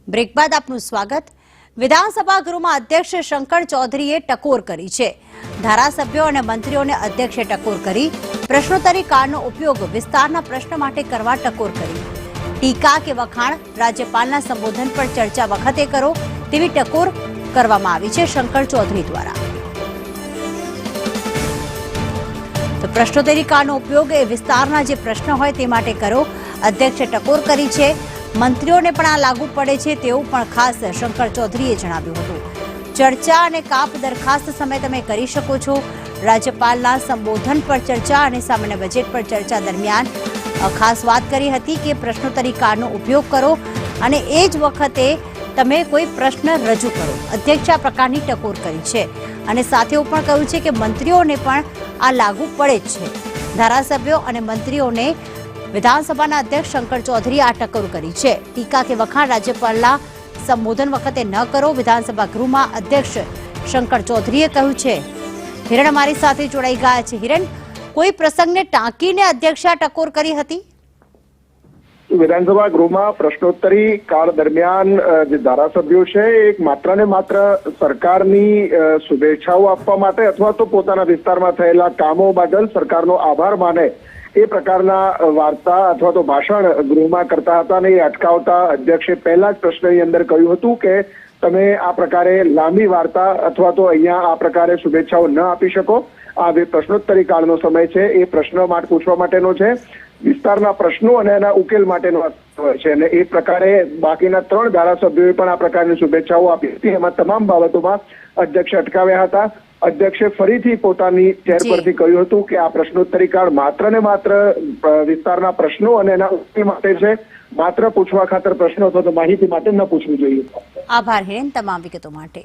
Break બાદ આપનું સ્વાગત। વિધાનસભા ગૃહમાં અધ્યક્ષ શંકર ચૌધરીએ ટકોર કરી છે। ધારાસભ્યો અને મંત્રીઓને અધ્યક્ષે ટકોર કરી। પ્રશ્નોત્તરી કાળનો ઉપયોગ વિસ્તારના પ્રશ્ન માટે કરવા ટકોર કરી। ટીકા કે વખાણ રાજ્યપાલના સંબોધન પર ચર્ચા વખતે કરો તેવી ટકોર કરવામાં આવી છે શંકર ચૌધરી દ્વારા। તો પ્રશ્નોત્તરી કાળનો ઉપયોગ એ વિસ્તારના જે પ્રશ્ન હોય તે માટે કરો। અધ્યક્ષે ટકોર કરી છે। મંત્રીઓને પણ આ લાગુ પડે છે તેવું પણ ખાસ શંકર ચૌધરીએ જણાવ્યું હતું। ચર્ચા અને કાપ દરખાસ્ત સમયે તમે કરી શકો છો। રાજ્યપાલના સંબોધન પર ચર્ચા અને સામાન્ય બજેટ પર ચર્ચા દરમિયાન ખાસ વાત કરી હતી કે પ્રશ્નોત્તરી કાળનો ઉપયોગ કરો અને એ જ વખતે તમે કોઈ પ્રશ્ન રજૂ કરો। અધ્યક્ષે આ પ્રકારની ટકોર કરી છે અને સાથે એવું પણ કહ્યું છે કે મંત્રીઓને પણ આ લાગુ પડે જ છે। ધારાસભ્યો અને મંત્રીઓને વિધાનસભાના અધ્યક્ષ શંકર ચૌધરીએ આ ટકોર કરી છે। ટીકા કે વખાણ રાજ્યપાલના સંબોધન વખતે ન કરો વિધાનસભા ગૃહમાં અધ્યક્ષ શંકર ચૌધરીએ કહ્યું છે। હિરણ અમારી સાથે જોડાઈ ગયા છે। હિરણ, કોઈ પ્રસંગને ટાંકીને અધ્યક્ષે આ ટકોર કરી હતી? વિધાનસભા ગૃહમાં પ્રશ્નોત્તરી કાળ દરમિયાન જે ધારાસભ્યો છે એક માત્ર ને માત્ર સરકારની શુભેચ્છાઓ આપવા માટે અથવા તો પોતાના વિસ્તારમાં થયેલા કામો બદલ સરકારનો આભાર માને એ પ્રકારના વાર્તા અથવા તો ભાષણ ગૃહમાં કરતા હતા અને એ અટકાવતા અધ્યક્ષે પહેલા જ પ્રશ્નની અંદર કહ્યું હતું કે તમે આ પ્રકારે લાંબી વાર્તા અથવા તો અહીંયા આ પ્રકારે શુભેચ્છાઓ ન આપી શકો। આ જે પ્રશ્નોત્તરી કાળનો સમય છે એ પ્રશ્ન માટે પૂછવા માટેનો છે, વિસ્તારના પ્રશ્નો અને એના ઉકેલ માટેનો હોય છે અને એ પ્રકારે બાકીના 3 ધારાસભ્યોએ પણ આ પ્રકારની શુભેચ્છાઓ આપી હતી। એમાં તમામ બાબતોમાં અધ્યક્ષે અટકાવ્યા હતા। અધ્યક્ષે ફરીથી પોતાની ચેર પરથી કહ્યું હતું કે આ પ્રશ્નોત્તરી કાળ માત્ર ને માત્ર વિસ્તારના પ્રશ્નો અને એના ઉકેલ માટે છે, માત્ર પૂછવા ખાતર પ્રશ્નો અથવા તો માહિતી માટે ન પૂછવું જોઈએ। આભાર હિરેન તમામ વિગતો માટે।